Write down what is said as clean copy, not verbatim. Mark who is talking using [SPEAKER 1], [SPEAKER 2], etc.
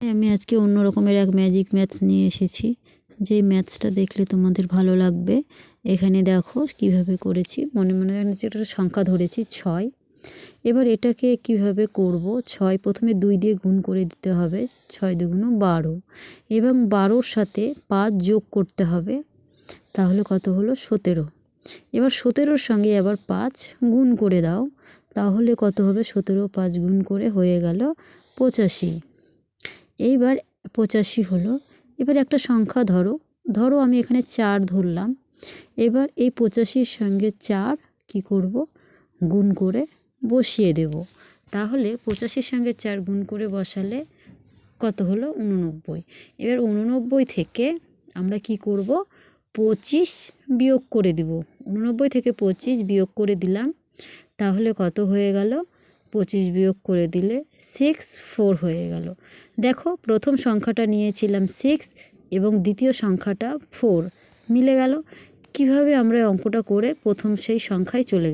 [SPEAKER 1] আমি আজকে অন্য রকমের এক ম্যাজিক ম্যাথস নিয়ে এসেছি, যেই ম্যাথসটা দেখলে তোমাদের ভালো লাগবে। এখানে দেখো কিভাবে করেছি। মনে মনে যেটা সংখ্যা ধরেছি 6। এবার এটাকে কিভাবে করব। 6 প্রথমে 2 দিয়ে গুণ করে দিতে হবে, 6 দুগুণ 12, এবং 12-র সাথে 5 যোগ করতে হবে, তাহলে কত হলো 17। এবার 17-র সঙ্গে আবার 5 গুণ করে দাও, তাহলে কত হবে 17 5 গুণ করে হয়ে গেল 85। এইবার 85 হলো। এবার একটা সংখ্যা ধরো আমি এখানে 4 ধরলাম। এবার এই 85-র সঙ্গে 4 কি করব, গুণ করে বসিয়ে দেব। তাহলে 85-র সঙ্গে 4 গুণ করে বসালে কত হলো 89। এবার 89 থেকে আমরা কি করব, 25 বিয়োগ করে দিব। 89 থেকে 25 বিয়োগ করে দিলাম, তাহলে কত হয়ে গেল, 25 বিয়োগ করে দিলে 64 হয়ে গেল। দেখো প্রথম সংখ্যাটা নিয়েছিলাম 6 এবং দ্বিতীয় সংখ্যাটা 4, মিলে গেল। কিভাবে আমরা অঙ্কটা করে প্রথম সেই সংখ্যায় চলে